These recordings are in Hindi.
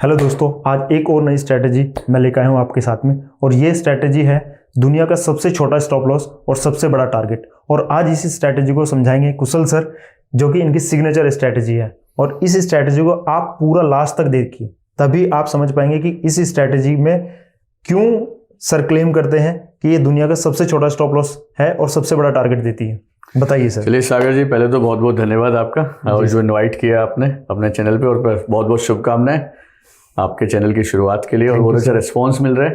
हेलो दोस्तों, आज एक और नई स्ट्रैटेजी मैं लेकर आया हूँ आपके साथ में। और ये स्ट्रैटेजी है दुनिया का सबसे छोटा स्टॉप लॉस और सबसे बड़ा टारगेट। और आज इस स्ट्रैटेजी को समझाएंगे कुशल सर, जो कि इनकी सिग्नेचर स्ट्रैटेजी है। और इस स्ट्रैटेजी को आप पूरा लास्ट तक देखिए, तभी आप समझ पाएंगे कि इस स्ट्रैटेजी में क्यों सर क्लेम करते हैं कि ये दुनिया का सबसे छोटा स्टॉप लॉस है और सबसे बड़ा टारगेट देती है। बताइए सर। चलिए सागर जी, पहले तो बहुत बहुत धन्यवाद आपका और जो इनवाइट किया आपने अपने चैनल पे, और बहुत बहुत शुभकामनाएं आपके चैनल की शुरुआत के लिए और बहुत अच्छा रिस्पॉन्स मिल रहा है।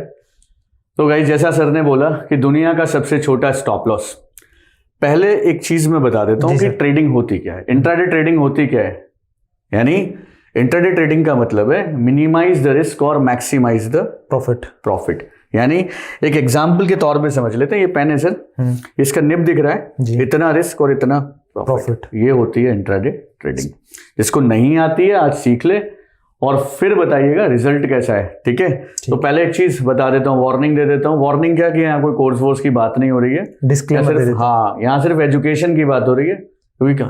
तो गाइस, जैसा सर ने बोला कि दुनिया का सबसे छोटा स्टॉप लॉस, पहले एक चीज मैं बता देता हूँ कि ट्रेडिंग होती क्या है। इंट्राडे ट्रेडिंग होती क्या है, यानी इंट्राडे ट्रेडिंग का मतलब है मिनिमाइज द रिस्क और मैक्सिमाइज द प्रॉफिट। यानी एक एग्जाम्पल के तौर पे समझ लेते हैं। ये पेन है सर, इसका निब दिख रहा है, इतना रिस्क और इतना प्रॉफिट, ये होती है इंट्राडे ट्रेडिंग। जिसको नहीं आती है आज सीख ले और फिर बताइएगा रिजल्ट कैसा है। ठीक है, तो पहले एक चीज बता देता हूँ, वार्निंग दे देता हूँ। वार्निंग क्या कि यहाँ कोई कोर्स वोर्स की बात नहीं हो रही है, डिस्क्लेमर। हाँ, यहाँ सिर्फ एजुकेशन की बात हो रही है, क्योंकि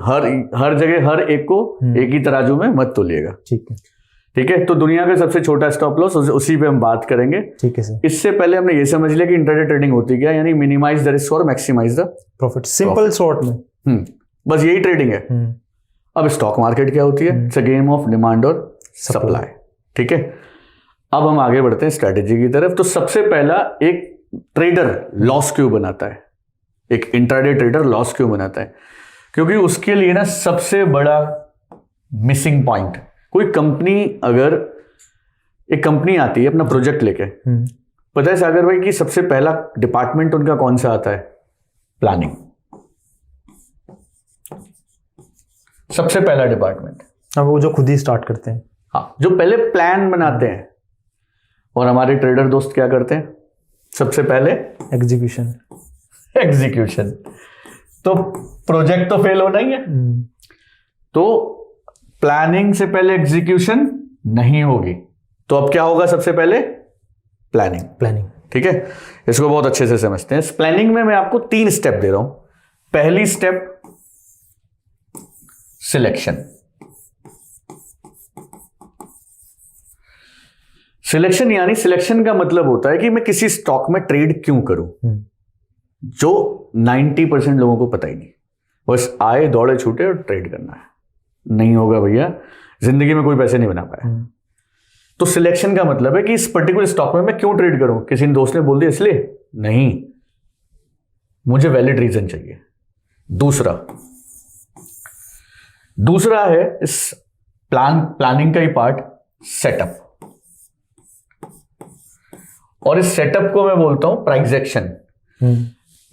हर जगह हर एक को एक ही तराजू में मत तोलिएगा। ठीक है, तो दुनिया का सबसे छोटा स्टॉप लॉस, उसी पे हम बात करेंगे। ठीक है सर। इससे पहले हमने ये समझ लिया कि इंट्राडे ट्रेडिंग होती क्या, यानी मिनिमाइज द रिस्क और maximise the profit, simple short में। बस यही ट्रेडिंग है। अब स्टॉक मार्केट क्या होती है? It's a game of demand और सप्लाई। ठीक है, अब हम आगे बढ़ते हैं स्ट्रेटेजी की तरफ। तो सबसे पहला, एक ट्रेडर लॉस क्यों बनाता है, एक इंट्राडे ट्रेडर लॉस क्यों बनाता है? क्योंकि उसके लिए ना सबसे बड़ा मिसिंग पॉइंट, कोई कंपनी, अगर एक कंपनी आती है अपना प्रोजेक्ट लेके, पता है सागर भाई कि सबसे पहला डिपार्टमेंट उनका कौन सा आता है? प्लानिंग। सबसे पहला डिपार्टमेंट। अब वो जो खुद ही स्टार्ट करते हैं, हाँ, जो पहले प्लान बनाते हैं। और हमारे ट्रेडर दोस्त क्या करते हैं? सबसे पहले एग्जीक्यूशन। तो प्रोजेक्ट तो फेल होना ही है। तो प्लानिंग से पहले एग्जीक्यूशन नहीं होगी, तो अब क्या होगा? सबसे पहले प्लानिंग। ठीक है, इसको बहुत अच्छे से समझते हैं। इस प्लानिंग में मैं आपको 3 स्टेप दे रहा हूं। पहली स्टेप सिलेक्शन। सिलेक्शन यानी सिलेक्शन का मतलब होता है कि मैं किसी स्टॉक में ट्रेड क्यों करूं, जो 90% लोगों को पता ही नहीं। बस आए, दौड़े, छूटे और ट्रेड करना है। नहीं होगा भैया, जिंदगी में कोई पैसे नहीं बना पाया। तो सिलेक्शन का मतलब है कि इस पर्टिकुलर स्टॉक में मैं क्यों ट्रेड करूं। किसी दोस्त ने बोल दिया इसलिए नहीं, मुझे वैलिड रीजन चाहिए। दूसरा है इस प्लानिंग का ही पार्ट, सेटअप। और इस सेटअप को मैं बोलता हूं प्राइजेक्शन।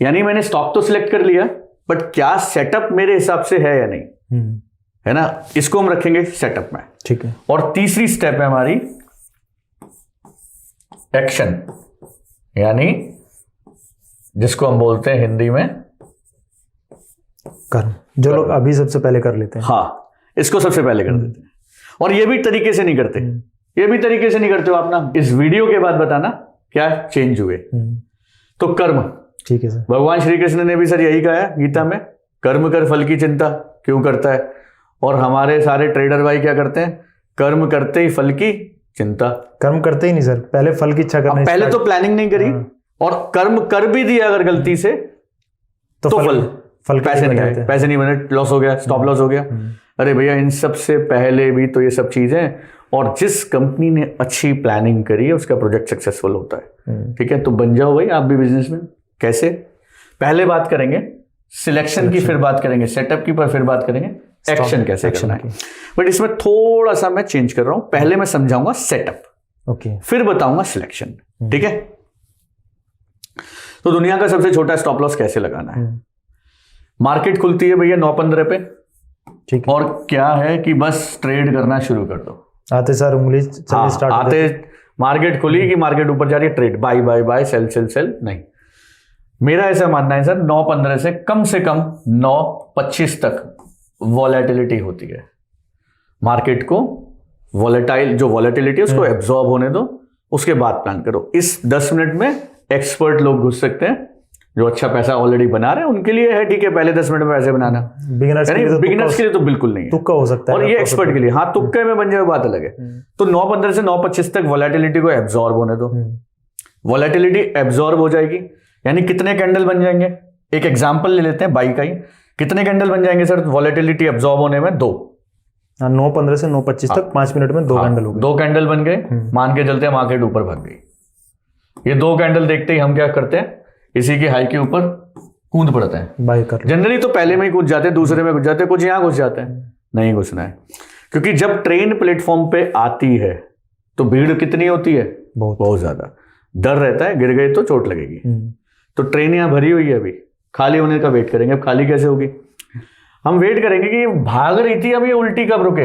यानी मैंने स्टॉक तो सिलेक्ट कर लिया, बट क्या सेटअप मेरे हिसाब से है या नहीं, है ना, इसको हम रखेंगे सेटअप में। ठीक है। और तीसरी स्टेप है हमारी एक्शन, यानी जिसको हम बोलते हैं हिंदी में कर्म, जो लोग अभी सबसे पहले कर लेते हैं। हाँ, इसको सबसे पहले कर देते हैं। और ये भी तरीके से नहीं करते, हो आप ना। इस वीडियो के बाद बताना क्या चेंज हुए। तो कर्म। ठीक है सर। भगवान श्री कृष्ण ने भी सर यही कहा है गीता में, कर्म कर फल की चिंता क्यों करता है। और हमारे सारे ट्रेडर भाई क्या करते हैं? कर्म करते ही फल की चिंता। कर्म करते ही नहीं सर, पहले फल की इच्छा करना। पहले तो प्लानिंग नहीं करी और कर्म कर भी दिया अगर गलती से, तो फल पैसे नहीं बने, लॉस हो गया, स्टॉप लॉस हो गया। अरे भैया, इन सब से पहले भी तो ये सब चीजें, और जिस कंपनी ने अच्छी प्लानिंग करी है उसका प्रोजेक्ट सक्सेसफुल होता है। ठीक है, तो बन जाओ भाई आप भी बिजनेस में। कैसे? पहले बात करेंगे सिलेक्शन की, फिर बात करेंगे सेटअप की, पर फिर बात करेंगे एक्शन कैसे करना है। बट इसमें थोड़ा सा मैं चेंज कर रहा हूं। पहले मैं समझाऊंगा सेटअप, फिर बताऊंगा सिलेक्शन। ठीक है, तो दुनिया का सबसे छोटा स्टॉप लॉस कैसे लगाना है। मार्केट खुलती है भैया 9:15 पे। ठीक है, और क्या है कि बस ट्रेड करना शुरू कर दो। आते सर उंगली स्टार्ट आते मार्केट खुली कि मार्केट ऊपर जा रही है, trade, buy buy buy, sell sell sell. नहीं, मेरा ऐसा मानना है सर 9:15 से कम 9:25 तक वॉलेटिलिटी होती है। मार्केट को जो वॉलेटिलिटी है उसको एब्जॉर्ब होने दो, उसके बाद प्लान करो। इस 10 मिनट में एक्सपर्ट लोग घुस सकते हैं जो अच्छा पैसा ऑलरेडी बना रहे हैं उनके लिए है, ठीक है, पहले 10 मिनट में पैसे बनाना। बिगिनर्स के लिए तो बिल्कुल नहीं है, तुक्का हो सकता है। और ये एक्सपर्ट के लिए, हाँ तुक्के में बन जाए बात अलग है। तो 9.15 से 9.25 तक वॉलेटिलिटी को एब्जॉर्ब होने दो। वॉलेटिलिटी एब्जॉर्ब हो जाएगी, यानी कितने कैंडल बन जाएंगे, एक एग्जांपल ले लेते हैं बाई का ही। कितने कैंडल बन जाएंगे सर वॉलेटिलिटी एब्जॉर्ब होने में? 2। 9.15 से 9.25 तक 5 मिनट में 2 कैंडल हो गए। 2 कैंडल बन गए, मान के चलते हैं मार्केट ऊपर भाग गई। ये 2 कैंडल देखते ही हम क्या करते हैं, इसी की हाई के ऊपर कूद पड़ते हैं, बाय कर। जनरली तो पहले में ही कूद जाते हैं, दूसरे में घुस जाते हैं, कुछ यहाँ घुस जाते हैं। नहीं घुसना है, क्योंकि जब ट्रेन प्लेटफॉर्म पे आती है तो भीड़ कितनी होती है? बहुत ज्यादा। डर रहता है गिर गए तो चोट लगेगी। तो ट्रेन यहाँ भरी हुई है, अभी खाली होने का वेट करेंगे। अब खाली कैसे होगी? हम वेट करेंगे कि भाग रही थी, अब ये उल्टी कब रुके,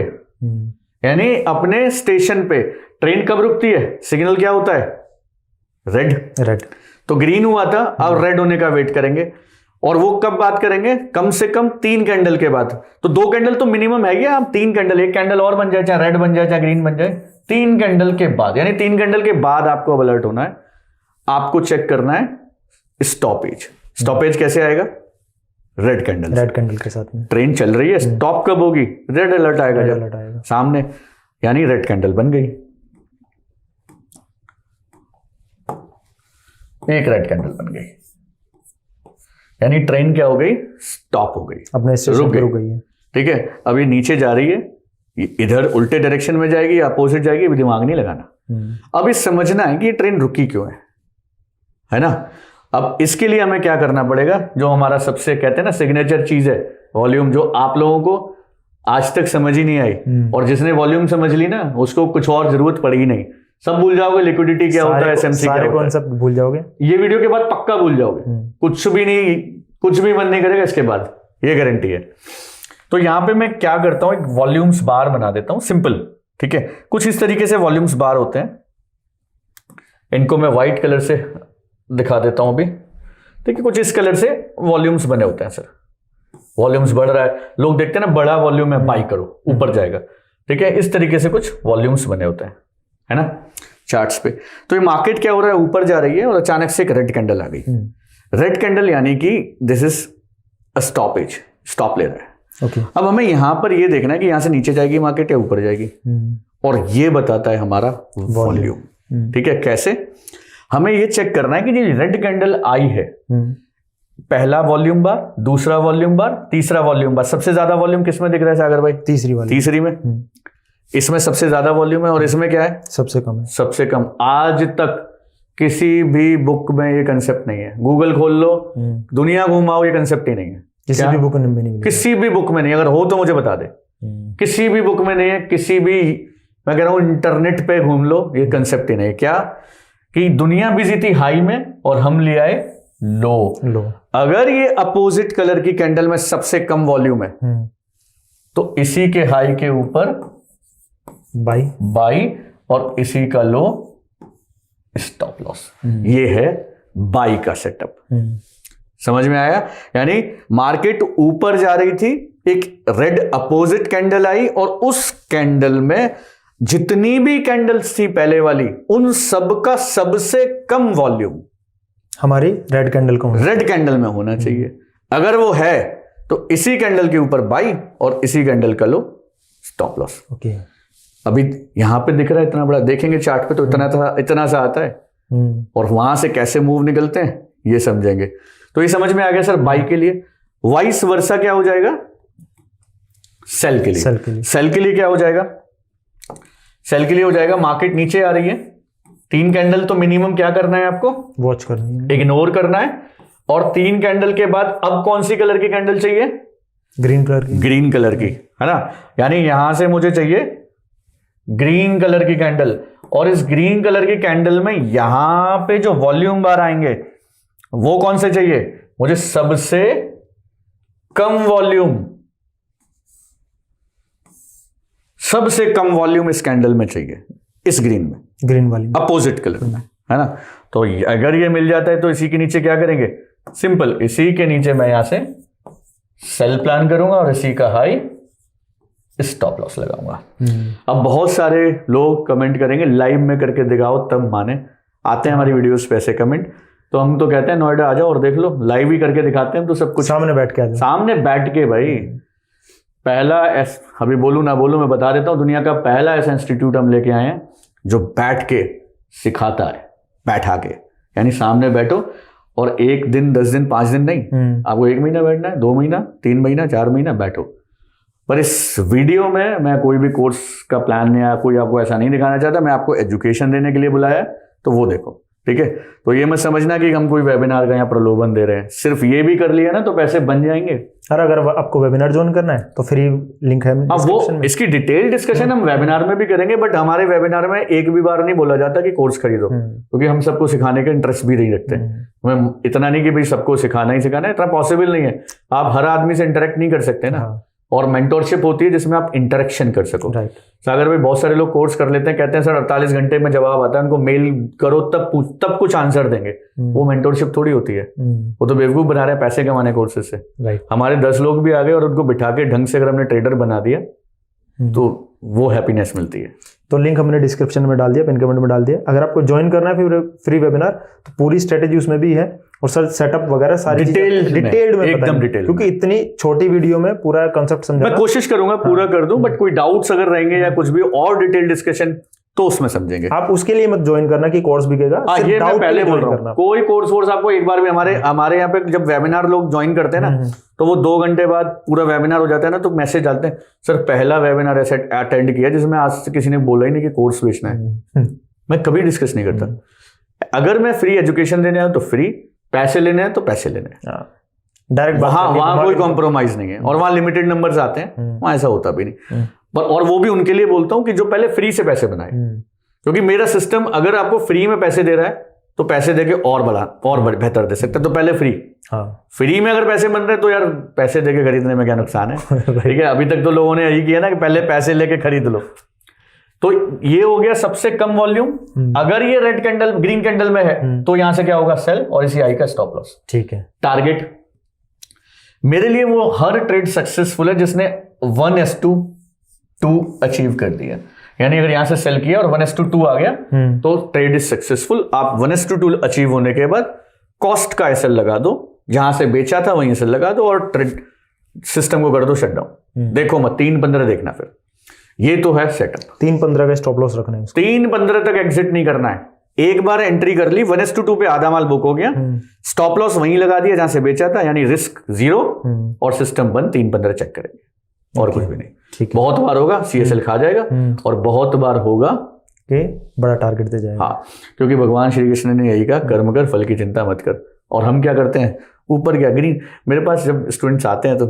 यानी अपने स्टेशन पे ट्रेन कब रुकती है, सिग्नल क्या होता है? रेड। तो ग्रीन हुआ था, अब रेड होने का वेट करेंगे। और वो कब बात करेंगे? कम से कम 3 कैंडल के बाद। तो 2 कैंडल तो मिनिमम है क्या? आप 3 कैंडल, एक कैंडल और बन जाए, चाहे रेड बन जाए चाहे ग्रीन बन जाए, 3 कैंडल के बाद, यानी 3 कैंडल के बाद आपको अलर्ट होना है। आपको चेक करना है स्टॉपेज। स्टॉपेज कैसे आएगा? रेड कैंडल के साथ में ट्रेन चल रही है, स्टॉप कब होगी? रेड अलर्ट आएगा, अलर्ट आएगा सामने, यानी रेड कैंडल बन गई। एक रेड कैंडल बन गई, यानी ट्रेन क्या हो गई? स्टॉप हो गई, अपने स्टेशन पे रुक गई है। ठीक है, अब ये नीचे जा रही है, इधर उल्टे डायरेक्शन में जाएगी या अपोजिट जाएगी, अभी दिमाग नहीं लगाना। अब इस समझना है कि ये ट्रेन रुकी क्यों है ना। अब इसके लिए हमें क्या करना पड़ेगा, जो हमारा सबसे कहते हैं ना सिग्नेचर चीज है, वॉल्यूम, जो आप लोगों को आज तक समझ ही नहीं आई, और जिसने वॉल्यूम समझ ली ना उसको कुछ और जरूरत पड़ेगी नहीं, सब भूल जाओगे। लिक्विडिटी क्या होता है, एसएमसी क्या होता है, भूल जाओगे। ये वीडियो के बाद पक्का भूल जाओगे, कुछ भी नहीं, कुछ भी मन नहीं करेगा इसके बाद, ये गारंटी है। तो यहां पे मैं क्या करता हूं, एक वॉल्यूम्स बार बना देता हूं, सिंपल। ठीक है, कुछ इस तरीके से वॉल्यूम्स बार होते हैं, इनको मैं व्हाइट कलर से दिखा देता हूं अभी। ठीक है, कुछ इस कलर से वॉल्यूम्स बने होते हैं सर। वॉल्यूम्स बढ़ रहा है, लोग देखते हैं ना बड़ा वॉल्यूम है, बाई करो ऊपर जाएगा। ठीक है, इस तरीके से कुछ वॉल्यूम्स बने होते हैं, है ना, चार्ट्स पे। तो ये मार्केट क्या हो रहा है, ऊपर जा रही है और अचानक से एक रेड कैंडल आ गई। रेड कैंडल यानी कि this is a stoppage, stop ले रहा है। Okay. अब हमें यहां पर ये देखना है कि यहां से नीचे जाएगी मार्केट या ऊपर जाएगी, और ये बताता है हमारा वॉल्यूम। ठीक है, कैसे? हमें ये चेक करना है कि जो रेड कैंडल आई है, पहला वॉल्यूम बार, दूसरा वॉल्यूम बार, तीसरा वॉल्यूम बार। सबसे ज्यादा वॉल्यूम किस में दिख रहा है सागर भाई? तीसरी में। इसमें सबसे ज्यादा वॉल्यूम है, और इसमें क्या है? सबसे कम है। सबसे कम। आज तक किसी भी बुक में ये कंसेप्ट नहीं है, गूगल खोल लो, दुनिया घुमाओ, ये कंसेप्ट ही नहीं है, किसी भी बुक में नहीं, किसी भी बुक में नहीं। अगर हो तो मुझे बता दे, किसी भी बुक में नहीं है, किसी भी, मैं कह रहा हूं इंटरनेट पे घूम लो, ये कंसेप्ट ही नहीं है। क्या कि दुनिया बिजी थी हाई में और हम ले आए लो। अगर ये अपोजिट कलर की कैंडल में सबसे कम वॉल्यूम है तो इसी के हाई के ऊपर बाई और इसी का लो स्टॉप लॉस। ये है बाई का सेटअप। समझ में आया? यानी मार्केट ऊपर जा रही थी, एक रेड अपोजिट कैंडल आई और उस कैंडल में जितनी भी कैंडल्स थी पहले वाली, उन सब का सबसे कम वॉल्यूम हमारी रेड कैंडल में होना चाहिए। अगर वो है तो इसी कैंडल के ऊपर बाई और इसी कैंडल का लो स्टॉप लॉस। ओके, अभी यहां पे दिख रहा है इतना बड़ा, देखेंगे चार्ट पे तो इतना सा आता है, और वहां से कैसे मूव निकलते हैं ये समझेंगे। तो ये समझ में आ गया सर बाई के लिए। वाइस वर्सा क्या हो जाएगा? सेल के लिए क्या हो जाएगा? सेल के लिए हो जाएगा, मार्केट नीचे आ रही है, 3 कैंडल तो मिनिमम क्या करना है आपको? वॉच करनी है, इग्नोर करना है। और 3 कैंडल के बाद अब कौन सी कलर की कैंडल चाहिए? ग्रीन कलर की, है ना। यानी यहां से मुझे चाहिए ग्रीन कलर की कैंडल, और इस ग्रीन कलर की कैंडल में यहां पे जो वॉल्यूम बार आएंगे वो कौन से चाहिए? मुझे सबसे कम वॉल्यूम इस कैंडल में चाहिए, इस ग्रीन वाली अपोजिट कलर में, है ना। तो अगर ये मिल जाता है तो इसी के नीचे क्या करेंगे? सिंपल, इसी के नीचे मैं यहां से सेल प्लान करूंगा और इसी का हाई स्टॉप लॉस लगाऊंगा। अब बहुत सारे लोग कमेंट करेंगे लाइव में करके दिखाओ तब माने, आते हैं हमारी वीडियोस पे ऐसे कमेंट तो हम तो कहते हैं नोएडा आ जाओ और देख लो, लाइव ही करके दिखाते हैं हम तो सब कुछ, सामने बैठ के आ जाओ। सामने बैठ के भाई। पहला अभी बोलूं ना बोलूं मैं बता देता हूं, दुनिया का पहला ऐसा इंस्टीट्यूट हम लेके आए हैं जो बैठ के सिखाता है, बैठा के, यानी सामने बैठो और 1 दिन 10 दिन 5 दिन नहीं, आपको 1 महीना बैठना है, 2 महीना 3 महीना 4 महीना बैठो। पर इस वीडियो में मैं कोई भी कोर्स का प्लान या कोई आपको ऐसा नहीं दिखाना चाहता, मैं आपको एजुकेशन देने के लिए बुलाया है, तो वो देखो, ठीक है। तो ये मत समझना कि हम कोई वेबिनार का यहाँ प्रलोभन दे रहे हैं, सिर्फ ये भी कर लिया ना तो पैसे बन जाएंगे। और अगर आपको वेबिनार ज्वाइन करना है तो फ्री लिंक है डिस्क्रिप्शन में। इसकी डिटेल डिस्कशन हम वेबिनार में भी करेंगे, बट हमारे वेबिनार में एक भी बार नहीं बोला जाता कि कोर्स खरीदो, क्योंकि हम सबको सिखाने का इंटरेस्ट भी नहीं रखते। हमें इतना नहीं कि भाई सबको सिखाना ही सिखाना है, इतना पॉसिबल नहीं है। आप हर आदमी से इंटरेक्ट नहीं कर सकते ना। और मेंटोरशिप होती है जिसमें आप इंटरेक्शन कर सको। सागर भाई बहुत सारे लोग कोर्स कर लेते हैं, कहते हैं सर 48 घंटे में जवाब आता है, उनको मेल करो तब कुछ आंसर देंगे। वो मेंटोरशिप थोड़ी होती है, वो तो बेवकूफ बना रहे हैं पैसे कमाने कोर्सेज से। हमारे 10 लोग भी आ गए और उनको बिठा के ढंग से अगर हमने ट्रेडर बना दिया तो वो हैप्पीनेस मिलती है। तो लिंक हमने डिस्क्रिप्शन में डाल दिया, पिन कमेंट में डाल दिया। अगर आपको ज्वाइन करना है फिर फ्री वेबिनार तो पूरी स्ट्रेटेजी उसमें भी है, और सर सेटअप वगैरह सारी डिटेल्ड में एकदम डिटेल, क्योंकि इतनी छोटी वीडियो में पूरा कंसेप्ट समझाना। मैं कोशिश करूंगा पूरा कर दूं, बट कोई डाउट्स अगर रहेंगे या कुछ भी और डिटेल डिस्कशन तो उसमें समझेंगे। आप उसके लिए मत ज्वाइन करना कि कोर्स बिकेगा, ये मैं पहले बोल रहा हूँ, कोई कोर्स आपको एक बार भी हमारे यहाँ पे जब वेबिनार लोग ज्वाइन करते हैं ना तो वो 2 घंटे बाद पूरा वेबिनार हो जाता है ना, तो मैसेज डालते हैं सर पहला वेबिनार ऐसे अटेंड किया जिसमें आज से किसी ने बोला ही नहीं कि कोर्स बेचना है। मैं कभी डिस्कस नहीं करता। अगर मैं फ्री एजुकेशन देने आया तो फ्री, पैसे लेने हैं तो पैसे लेने हैं, डायरेक्ट। वहां कोई कॉम्प्रोमाइज नहीं है, और वहां लिमिटेड नंबर्स आते हैं, वहां ऐसा होता भी नहीं। पर और वो भी उनके लिए बोलता हूं कि जो पहले फ्री से पैसे बनाए, क्योंकि मेरा सिस्टम अगर आपको फ्री में पैसे दे रहा है तो पैसे देके और बेहतर दे सकता है। तो पहले फ्री, फ्री में अगर पैसे बन रहे हैं तो यार पैसे देके खरीदने में क्या नुकसान है। ठीक है, अभी तक तो लोगों ने यही किया ना कि पहले पैसे लेके खरीद लो। तो ये हो गया सबसे कम वॉल्यूम। अगर ये रेड कैंडल ग्रीन कैंडल में है तो यहां से क्या होगा, सेल, और इसी आई का स्टॉप लॉस। ठीक है, टारगेट मेरे लिए वो हर ट्रेड सक्सेसफुल है जिसने 1:2 अचीव कर दिया। यानी अगर यहां से सेल किया और 1:2 आ गया तो ट्रेड इज सक्सेसफुल। आप 1:2 अचीव होने के बाद कॉस्ट का एसएल लगा दो, जहां से बेचा था वहीं एसएल लगा दो, और ट्रेड सिस्टम को कर दो शटडाउन। देखो मत 3:15 देखना। फिर ये तो है सेटअप। 3:15 का स्टॉप लॉस रखना है, 3:15 तक एग्जिट नहीं करना है। एक बार एंट्री कर ली 1:2 पे आधा माल बुक हो गया, स्टॉप लॉस वहीं लगा दिया जहां से बेचा था, यानी रिस्क 0 और सिस्टम बंद। 3:15 चेक करेंगे और कुछ भी नहीं। बहुत बार होगा सीएसएल खा जाएगा, और बहुत बार होगा कि बड़ा टारगेट दे जाएगा। हाँ, क्योंकि भगवान श्री कृष्ण ने यही कहा, कर्म कर फल की चिंता मत कर। और हम क्या करते हैं, ऊपर क्या ग्रीन। मेरे पास जब स्टूडेंट्स आते हैं तो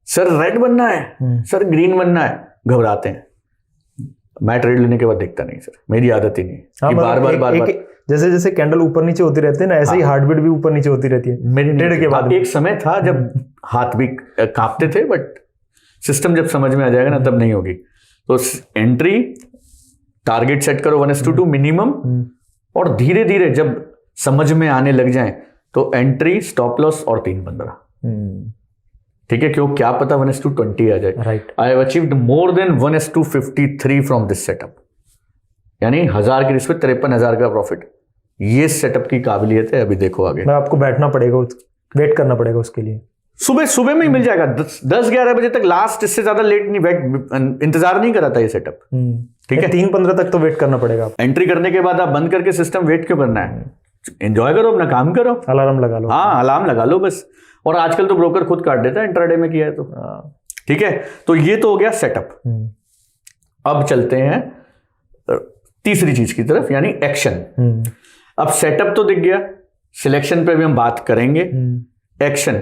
सर रेड बनना है, सर ग्रीन बनना है, घबराते हैं। मैं ट्रेड लेने के बाद देखता नहीं सर, मेरी आदत ही नहीं कि बार जैसे जैसे कैंडल ऊपर नीचे होती रहती है ना, ऐसे ही हार्ट बीट भी ऊपर नीचे होती रहती है मेरी ट्रेड के बाद। एक समय था जब हाथ भी कांपते थे, बट सिस्टम जब समझ में आ जाएगा ना तब नहीं होगी। तो एंट्री टारगेट सेट करो 1:2 मिनिमम, और धीरे धीरे जब समझ में आने लग जाए तो एंट्री, स्टॉप लॉस और 3:15। ठीक है, क्यों, क्या पता 1:20 आ जाए। Right, I have achieved more than 1:53 from this setup, यानी 1000 की रिस्क पे 53,000 का प्रॉफिट। ये सेटअप की काबिलियत है। अभी देखो आगे, मैं आपको बैठना पड़ेगा, वेट करना पड़ेगा उसके लिए। सुबह में ही मिल जाएगा 10-11 बजे तक, लास्ट इससे ज्यादा लेट नहीं, इंतजार नहीं कराता ये सेटअप। ठीक है, 3:15 तक तो वेट करना पड़ेगा। एंट्री करने के बाद आप बंद करके सिस्टम वेट क्यों करना है, एंजॉय करो, अपना काम करो, अलार्म लगा लो। हाँ, अलार्म लगा लो बस। और आजकल तो ब्रोकर खुद काट देता है इंट्राडे में किया है तो। ठीक है, तो ये तो हो गया सेटअप। अब चलते हैं तीसरी चीज की तरफ, यानी एक्शन। अब सेटअप तो दिख गया, सिलेक्शन पे भी हम बात करेंगे। एक्शन,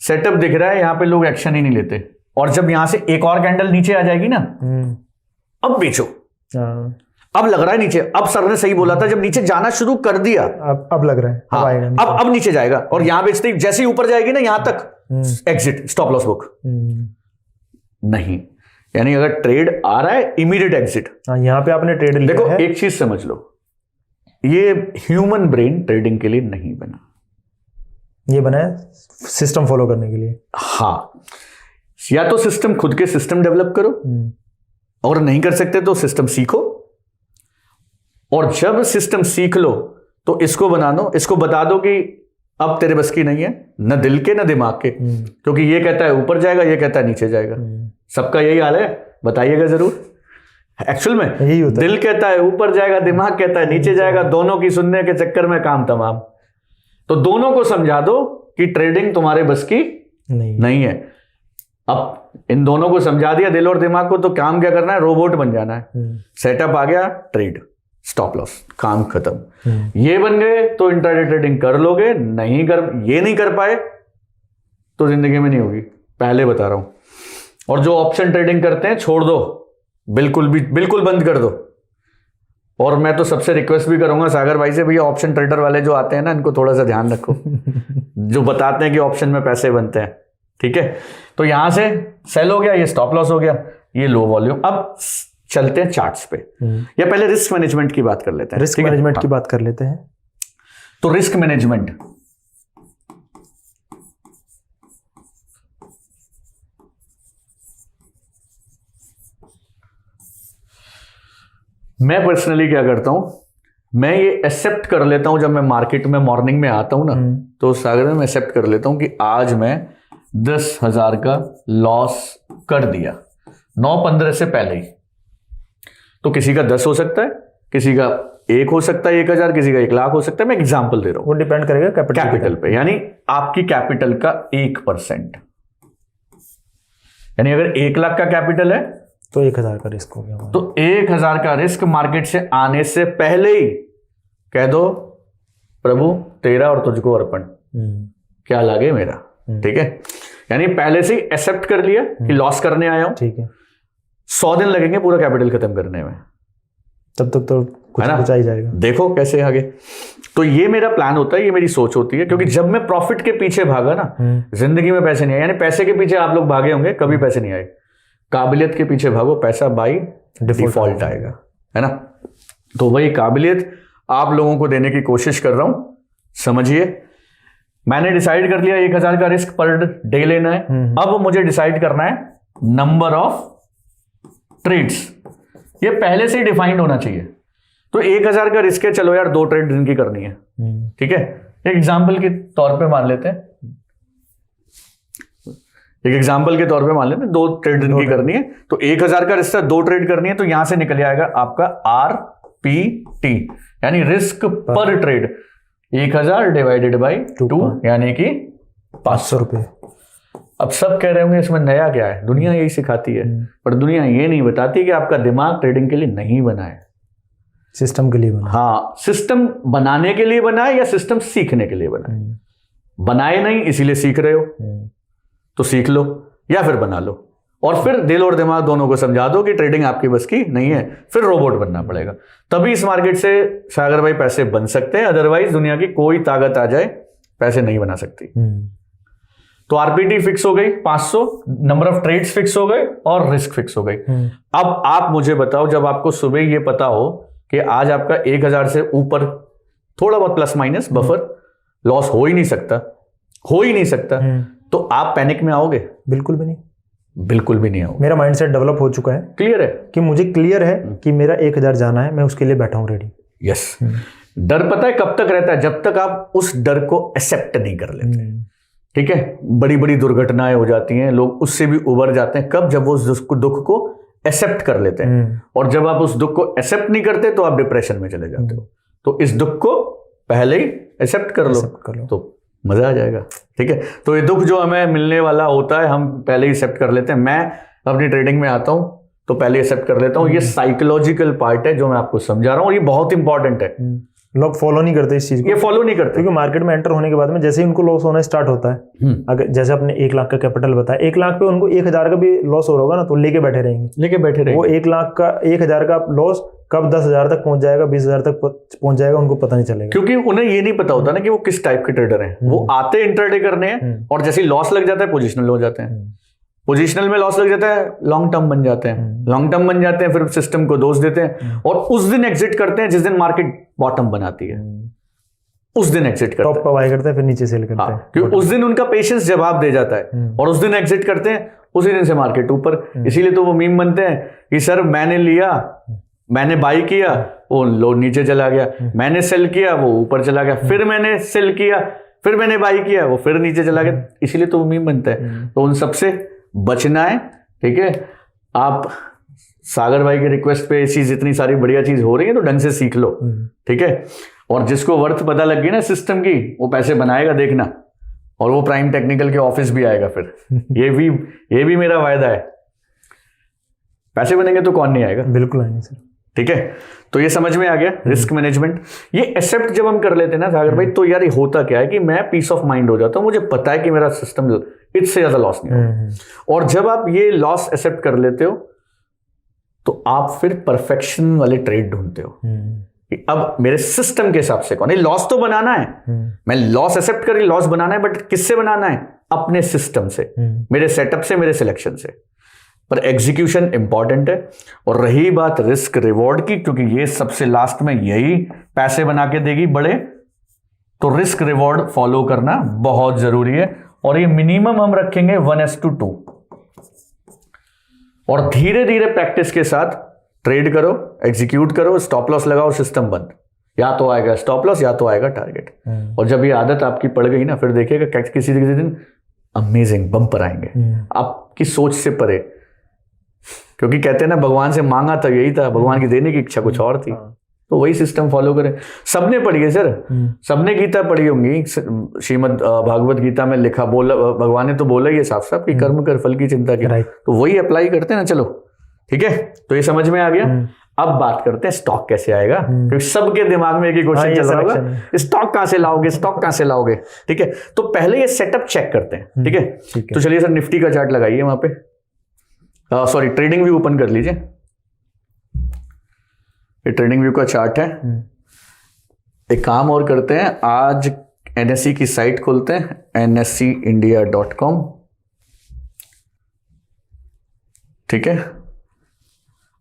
सेटअप दिख रहा है, यहां पे लोग एक्शन ही नहीं लेते, और जब यहां से एक और कैंडल नीचे आ जाएगी ना, अब बेचो। अब लग रहा है नीचे, अब सर ने सही बोला था, जब नीचे जाना शुरू कर दिया अब लग रहा है, हाँ, अब नीचे जाएगा, और यहां बेचते ही जैसे ही ऊपर जाएगी ना यहां तक एग्जिट, स्टॉप लॉस बुक नहीं। यानी अगर ट्रेड आ रहा है इमीडिएट एग्जिट। यहां पे आपने ट्रेड लिया देखो है। एक चीज समझ लो, ये ह्यूमन ब्रेन ट्रेडिंग के लिए नहीं बना, ये बना है सिस्टम फॉलो करने के लिए। हाँ, या तो सिस्टम खुद के सिस्टम डेवलप करो, और नहीं कर सकते तो सिस्टम सीखो, और जब सिस्टम सीख लो तो इसको बना दो, इसको बता दो कि अब तेरे बस की नहीं है, न दिल के न दिमाग के, क्योंकि ये कहता है ऊपर जाएगा, ये कहता है नीचे जाएगा। सबका यही हाल है, बताइएगा जरूर। एक्चुअल में यही होता है। दिल कहता है ऊपर जाएगा, दिमाग कहता है नीचे जाएगा, दोनों की सुनने के चक्कर में काम तमाम। तो दोनों को समझा दो कि ट्रेडिंग तुम्हारे बस की नहीं है। अब इन दोनों को समझा दिया, दिल और दिमाग को, तो काम क्या करना है, रोबोट बन जाना है। सेटअप आ गया, ट्रेड, स्टॉप लॉस, काम खत्म। ये बन गए तो इंट्राडे ट्रेडिंग कर लोगे, ये नहीं कर पाए तो जिंदगी में नहीं होगी, पहले बता रहा हूं। और जो ऑप्शन ट्रेडिंग करते हैं छोड़ दो, बिल्कुल बंद कर दो। और मैं तो सबसे रिक्वेस्ट भी करूंगा सागर भाई से, भैया ऑप्शन ट्रेडर वाले जो आते हैं ना, इनको थोड़ा सा ध्यान रखो जो बताते हैं कि ऑप्शन में पैसे बनते हैं, ठीक है। तो यहां से सेल हो गया, ये स्टॉप लॉस हो गया, ये लो वॉल्यूम। अब चलते हैं चार्ट्स पे, या पहले रिस्क मैनेजमेंट की बात कर लेते हैं। रिस्क मैनेजमेंट की बात कर लेते हैं। तो रिस्क मैनेजमेंट, मैं पर्सनली क्या करता हूं, मैं ये एक्सेप्ट कर लेता हूं, जब मैं मार्केट में मॉर्निंग में आता हूं ना, तो सागर में एक्सेप्ट कर लेता हूं कि आज मैं 10,000 का लॉस कर दिया 9:15 से पहले ही। तो किसी का 10 हो सकता है, किसी का 1 हो सकता है, 1,000, किसी का 1,00,000 हो सकता है। मैं एग्जाम्पल दे रहा हूं, वो डिपेंड करेगा कैपिटल पे, यानी आपकी कैपिटल का 1%। यानी अगर 1,00,000 का कैपिटल है तो 1,000 का रिस्क हो गया। तो 1,000 का रिस्क मार्केट से आने से पहले ही कह दो, प्रभु तेरा और तुझको अर्पण, क्या लागे मेरा, ठीक है। यानी पहले से ही एक्सेप्ट कर लिया कि लॉस करने आया हूं, ठीक है। 100 दिन लगेंगे पूरा कैपिटल खत्म करने में, तब तक तो कुछ आ ही जाएगा। देखो कैसे आगे। तो ये मेरा प्लान होता है, ये मेरी सोच होती है, क्योंकि जब मैं प्रॉफिट के पीछे भागा ना, जिंदगी में पैसे नहीं आए। यानी पैसे के पीछे आप लोग भागे होंगे, कभी पैसे नहीं आए। काबिलियत के पीछे भागो, पैसा बाई डिफॉल्ट आएगा, है ना। तो वही काबिलियत आप लोगों को देने की कोशिश कर रहा हूं, समझिए। मैंने डिसाइड कर लिया 1,000 का रिस्क पर डे लेना है। अब मुझे डिसाइड करना है नंबर ऑफ ट्रेड्स, ये पहले से ही डिफाइंड होना चाहिए। तो 1,000 का रिस्क है, चलो यार 2 ट्रेड दिन की करनी है, ठीक है। एक एग्जाम्पल के तौर पे मान लेते हैं, 2 ट्रेड दिन की करनी है। तो 1,000 का रिस्क है, 2 ट्रेड करनी है, तो यहां से निकल जाएगा आपका RPT, यानी रिस्क पर ट्रेड 1,000 डिवाइडेड बाई 2, यानी कि 500 रुपए। अब सब कह रहे होंगे इसमें नया क्या है, दुनिया यही सिखाती है, पर दुनिया ये नहीं बताती कि आपका दिमाग ट्रेडिंग के लिए नहीं बना है, सिस्टम के लिए बना। हाँ, सिस्टम बनाने के लिए बना है या सिस्टम सीखने के लिए बना है। बनाए नहीं इसीलिए सीख रहे हो, तो सीख लो या फिर बना लो, और फिर दिल और दिमाग दोनों को समझा दो कि ट्रेडिंग आपकी बस की नहीं है, फिर रोबोट बनना पड़ेगा। तभी इस मार्केट से सागर भाई पैसे बन सकते हैं, अदरवाइज दुनिया की कोई ताकत आ जाए पैसे नहीं बना सकती। तो आरपीटी फिक्स हो गई 500, नंबर ऑफ ट्रेड्स फिक्स हो गए और रिस्क फिक्स हो गई। अब आप मुझे बताओ, जब आपको सुबह ये पता हो कि आज आपका 1,000 से ऊपर थोड़ा बहुत प्लस माइनस बफर लॉस हो ही नहीं सकता, तो आप पैनिक में आओगे? बिल्कुल भी नहीं आओगे। मेरा माइंडसेट डेवलप हो चुका है, क्लियर है कि मुझे क्लियर है कि मेरा 1,000 जाना है, मैं उसके लिए बैठा हूं रेडी। यस। डर पता है कब तक रहता है? जब तक आप उस डर को एक्सेप्ट नहीं कर लेते, ठीक है। बड़ी बड़ी दुर्घटनाएं हो जाती हैं, लोग उससे भी उबर जाते हैं। कब? जब वो उस दुख को एक्सेप्ट कर लेते हैं। और जब आप उस दुख को एक्सेप्ट नहीं करते तो आप डिप्रेशन में चले जाते हो। तो इस दुख को पहले ही एक्सेप्ट कर लो, तो मजा आ जाएगा, ठीक है। तो ये दुख जो हमें मिलने वाला होता है, हम पहले ही एक्सेप्ट कर लेते हैं। मैं अपनी ट्रेडिंग में आता हूं तो पहले एक्सेप्ट कर लेता हूं। ये साइकोलॉजिकल पार्ट है जो मैं आपको समझा रहा हूं, ये बहुत इंपॉर्टेंट है। लोग फॉलो नहीं करते इस चीज को, ये फॉलो नहीं करते, क्योंकि मार्केट में एंटर होने के बाद में जैसे ही उनको लॉस होना स्टार्ट होता है, अगर जैसे अपने 1,00,000 का कैपिटल बताया, 1,00,000 पे उनको 1,000 का भी लॉस हो रहा होगा ना, तो लेके बैठे रहेंगे। वो 1,00,000 का लॉस कब 10,000 तक पहुंच जाएगा, 20,000 तक पहुंच जाएगा, उनको पता नहीं चलेगा। क्योंकि उन्हें ये नहीं पता होता ना कि वो किस टाइप के ट्रेडर हैं। वो आते इंट्राडे करने हैं, और जैसे लॉस लग जाता है पोजिशनल हो जाते हैं, पोजिशनल में लॉस लग जाता है, लॉन्ग टर्म बन जाते हैं, फिर सिस्टम को दोष देते हैं, और उस दिन एग्जिट करते हैं जिस दिन मार्केट बॉटम बनाती है, उस दिन एग्जिट करते हैं। टॉप पर बाय करते हैं, फिर नीचे सेल करते हैं, क्योंकि उस दिन उनका पेशेंस जवाब दे जाता है, और उस दिन एग्जिट करते हैं, उसी दिन से मार्केट ऊपर। इसीलिए तो वो मीम बनते हैं कि सर मैंने लिया मैंने बाई किया, वो लो नीचे चला गया, मैंने सेल किया, वो ऊपर चला गया, फिर मैंने सेल किया, फिर मैंने बाई किया, वो फिर नीचे चला गया। इसीलिए तो मीम बनता है। तो उन सबसे बचना है, ठीक है। आप सागर भाई के रिक्वेस्ट पे चीज, इतनी सारी बढ़िया चीज हो रही है तो ढंग से सीख लो, ठीक है। और जिसको वर्थ पता लग गई ना सिस्टम की, वो पैसे बनाएगा, देखना। और वो प्राइम टेक्निकल के ऑफिस भी आएगा फिर। ये भी मेरा वायदा है। पैसे बनेंगे तो कौन नहीं आएगा? बिल्कुल आएंगे सर। ठीक है, तो ये समझ में आ गया रिस्क मैनेजमेंट। ये एक्सेप्ट जब हम कर लेते हैं ना सागर भाई, तो यार ये होता क्या है कि मैं पीस ऑफ माइंड हो जाता हूं, मुझे पता है कि मेरा सिस्टम इससे ज्यादा लॉस नहीं होगा। और जब आप ये लॉस एक्सेप्ट कर लेते हो तो आप फिर परफेक्शन वाले ट्रेड ढूंढते हो कि अब मेरे सिस्टम के हिसाब से कौन है। लॉस तो बनाना है, मैं लॉस एक्सेप्ट कर, लॉस बनाना है, बट किससे बनाना है? अपने सिस्टम से, मेरे सेटअप से, मेरे सिलेक्शन से। पर एग्जीक्यूशन इंपॉर्टेंट है। और रही बात रिस्क रिवॉर्ड की, क्योंकि ये सबसे लास्ट में यही पैसे बना के देगी बड़े, तो रिस्क रिवॉर्ड फॉलो करना बहुत जरूरी है। और ये मिनिमम हम रखेंगे 1:2। और धीरे धीरे प्रैक्टिस के साथ ट्रेड करो, एग्जीक्यूट करो, स्टॉप लॉस लगाओ, सिस्टम बंद। या तो आएगा स्टॉप लॉस, या तो आएगा टारगेट। और जब ये आदत आपकी पड़ गई ना, फिर देखिएगा किसी दिन अमेजिंग बम्पर आएंगे आपकी सोच से परे। क्योंकि कहते हैं ना, भगवान से मांगा था यही था, भगवान की देने की इच्छा कुछ और थी। तो वही सिस्टम फॉलो करें। सबने पढ़ी है सर, सबने गीता पढ़ी होंगी। श्रीमद् भागवत गीता में लिखा, बोला भगवान ने तो बोला ही है साफ साफ कि कर्म कर, फल की चिंता की। तो वही अप्लाई करते हैं ना। चलो ठीक है, तो ये समझ में आ गया। अब बात करते हैं स्टॉक कैसे आएगा, क्योंकि सबके दिमाग में एक ही क्वेश्चन चल रहा होगा, स्टॉक कहां से लाओगे, स्टॉक कहां से लाओगे। ठीक है, तो पहले ये सेटअप चेक करते हैं। ठीक है, तो चलिए सर निफ्टी का चार्ट लगाइए वहां पे, सॉरी ट्रेडिंग व्यू ओपन कर लीजिए। ये ट्रेडिंग व्यू का चार्ट है। एक काम और करते हैं, आज एनएससी की साइट खोलते हैं, nscindia.com। ठीक है,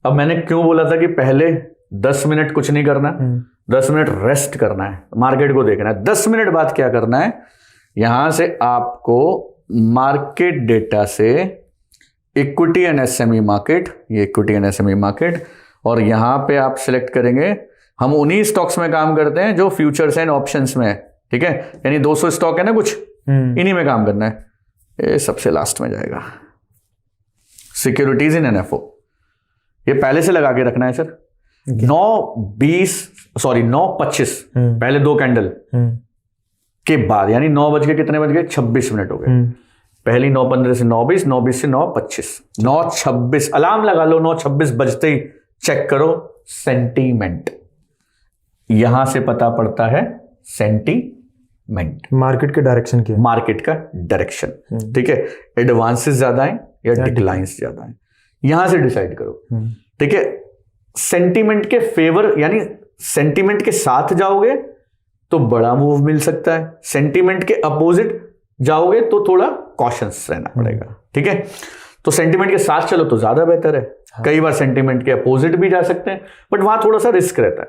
अब मैंने क्यों बोला था कि पहले 10 मिनट कुछ नहीं करना, 10 मिनट रेस्ट करना है, मार्केट को देखना है। 10 मिनट बाद क्या करना है, यहां से आपको मार्केट डेटा से इक्विटी एंड एसएमई मार्केट, ये इक्विटी एंड एसएमई मार्केट, और यहां पे आप सिलेक्ट करेंगे, हम उन्हीं स्टॉक्स में काम करते हैं जो फ्यूचर्स एंड ऑप्शंस में है। ठीक है, यानी 200 स्टॉक है ना कुछ, इन्हीं में काम करना है। ये सबसे लास्ट में जाएगा, सिक्योरिटीज इन एनएफओ। ये पहले से लगा के रखना है सर। 9:25 पहले 2 कैंडल के बाद, यानी 9 बज के कितने बज गए, 26 मिनट हो गए। पहली 9:15 से 9:20, 9:20 से 9:25, 9:26 अलार्म लगा लो। 9:26 बजते ही चेक करो सेंटीमेंट। यहां से पता पड़ता है सेंटीमेंट, मार्केट के डायरेक्शन की, मार्केट का डायरेक्शन। ठीक है, एडवांसेस ज्यादा है या डिक्लाइंस ज्यादा है, यहां से डिसाइड करो। ठीक है, सेंटीमेंट के फेवर यानी सेंटीमेंट के साथ जाओगे तो बड़ा मूव मिल सकता है, सेंटीमेंट के अपोजिट जाओगे तो थोड़ा कॉशंस रहना पड़ेगा। ठीक है, तो सेंटीमेंट के साथ चलो तो ज्यादा बेहतर है। कई बार सेंटीमेंट के अपोजिट भी जा सकते हैं, बट वहां थोड़ा सा रिस्क रहता है।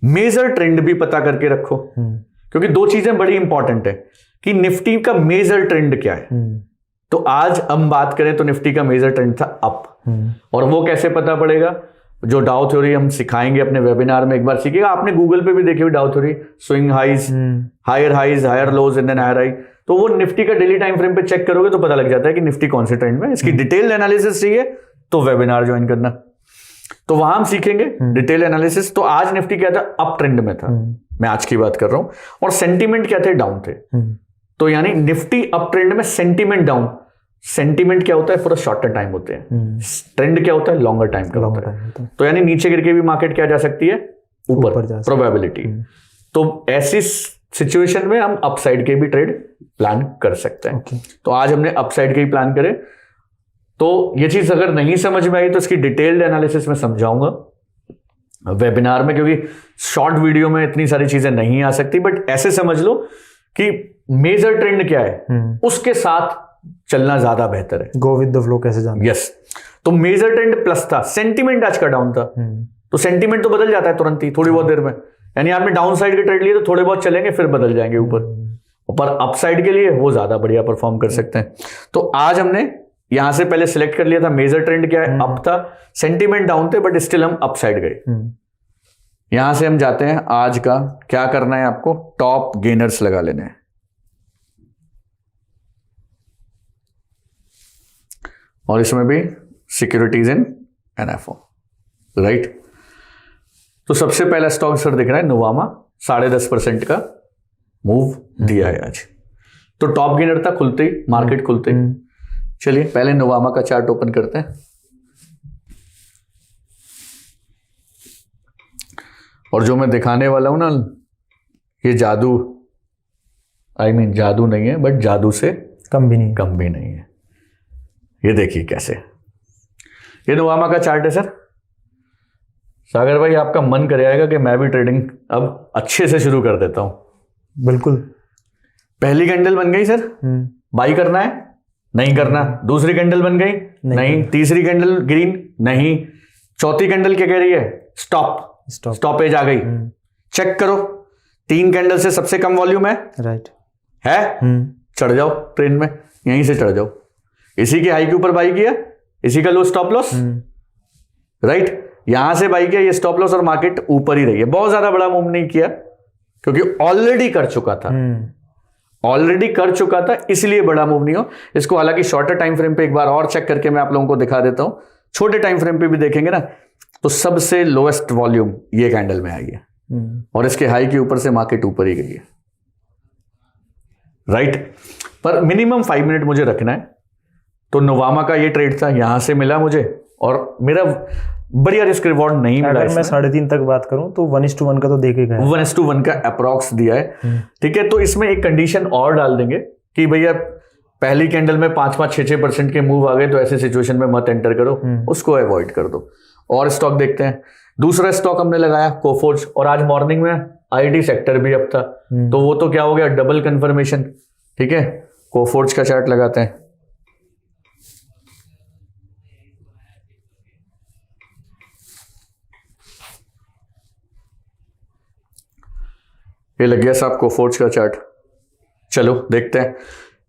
मेजर ट्रेंड भी पता करके रखो, क्योंकि 2 चीजें बड़ी इंपॉर्टेंट है कि निफ्टी का मेजर ट्रेंड क्या है। तो आज हम बात करें तो निफ्टी का मेजर ट्रेंड था अप, और वो कैसे पता पड़ेगा, जो डाउ थ्योरी हम सिखाएंगे अपने वेबिनार में, एक बार सीखिएगा। आपने गूगल पे भी देखी हुई Dow theory, swing highs, higher lows and then higher high. तो वो निफ्टी का डेली टाइम फ्रेम पे चेक करोगे तो पता लग जाता है कि निफ्टी कौन से ट्रेंड में। इसकी डिटेल एनालिसिस चाहिए तो वेबिनार ज्वाइन करना, तो वहां हम सीखेंगे डिटेल एनालिसिस। तो आज निफ्टी क्या था, अप ट्रेंड में था, मैं आज की बात कर रहा हूं, और सेंटीमेंट क्या थे, डाउन थे। तो यानी निफ्टी अप ट्रेंड में, सेंटीमेंट डाउन। सेंटीमेंट क्या होता है, फॉर शॉर्टर टाइम होते हैं, ट्रेंड क्या होता है, लॉन्गर टाइम का होता है। तो यानी नीचे गिर के भी मार्केट क्या जा सकती है, ऊपर प्रोबेबिलिटी। तो ऐसी सिचुएशन में हम अपसाइड के भी ट्रेड प्लान कर सकते हैं। तो आज हमने अपसाइड के ही प्लान करे। तो ये चीज अगर नहीं समझ में आई तो इसकी डिटेल्ड एनालिसिस में समझाऊंगा वेबिनार में, क्योंकि शॉर्ट वीडियो में इतनी सारी चीजें नहीं आ सकती। बट ऐसे समझ लो कि मेजर ट्रेंड क्या है, उसके साथ चलना ज्यादा बेहतर है। गो विद द फ्लो कैसे जाना। यस, तो मेजर ट्रेंड प्लस था, सेंटीमेंट आज का डाउन था। तो सेंटीमेंट तो बदल जाता है तुरंत ही, थोड़ी बहुत देर में। यानी आपने डाउन साइड के ट्रेड लिए तो थोड़े बहुत चलेंगे, फिर बदल जाएंगे ऊपर। पर अप साइड के लिए वो ज्यादा बढ़िया परफॉर्म कर सकते हैं। तो आज हमने यहां से पहले सिलेक्ट कर लिया था, मेजर ट्रेंड क्या है, अप था, सेंटीमेंट डाउन थे, बट स्टिल हम अप साइड गए। यहां से हम जाते हैं, आज का क्या करना है आपको, टॉप गेनर्स लगा लेने हैं। और इसमें भी सिक्योरिटीज इन NFO, राइट। तो सबसे पहला स्टॉक सर दिख रहा है नोवामा, 10.5% का मूव दिया है आज। तो टॉप गेनर था खुलते ही, मार्केट खुलते ही। चलिए पहले नोवामा का चार्ट ओपन करते हैं। और जो मैं दिखाने वाला हूं ना, ये जादू, जादू नहीं है, बट जादू से कम भी नहीं है। ये देखिए कैसे, ये नोवामा का चार्ट है सर। सागर भाई आपका मन कर आएगा कि मैं भी ट्रेडिंग अब अच्छे से शुरू कर देता हूं। बिल्कुल। पहली कैंडल बन गई सर, बाई करना है, नहीं करना। दूसरी कैंडल बन गई, नहीं। तीसरी कैंडल ग्रीन, नहीं। चौथी कैंडल क्या कह रही है, स्टॉपेज आ गई। चेक करो, 3 कैंडल से सबसे कम वॉल्यूम है, राइट है। चढ़ जाओ ट्रेन में, यहीं से चढ़ जाओ। इसी के हाई के ऊपर बाई किया, इसी का लो स्टॉप लॉस, राइट। यहां से बाई किया, ये स्टॉप लॉस और मार्केट ऊपर ही रही है। बहुत ज्यादा बड़ा मूव नहीं किया, क्योंकि ऑलरेडी कर चुका था, इसलिए बड़ा मूव नहीं हो। इसको हालांकि शॉर्टर टाइम फ्रेम पे एक बार और चेक करके मैं आप लोगों को दिखा देता हूं। छोटे टाइम फ्रेम पे भी देखेंगे ना, तो सबसे लोएस्ट वॉल्यूम ये कैंडल में आई है, और इसके हाई के ऊपर से मार्केट ऊपर ही गई है, राइट। पर मिनिमम 5 मिनट मुझे रखना है। तो नोवामा का ये ट्रेड था, यहां से मिला मुझे, और मेरा बढ़िया रिस्क रिवॉर्ड नहीं मिला। अगर मैं 3.5 तक बात करूं तो 1:1 का तो देखे गए, 1:1 का अप्रॉक्स दिया है, ठीक है। तो इसमें एक कंडीशन और डाल देंगे कि भैया पहली कैंडल में 5-5, 6-6% के मूव आ गए, तो ऐसे सिचुएशन में मत एंटर करो, उसको अवॉइड कर दो। और स्टॉक देखते हैं। दूसरा स्टॉक हमने लगाया कोफोर्ज, और आज मॉर्निंग में IT सेक्टर भी अप था, तो वो तो क्या हो गया, डबल कंफर्मेशन, ठीक है। कोफोर्ज का चार्ट लगाते हैं। ये लग गया साहब कोफोर्ज का चार्ट। चलो देखते हैं।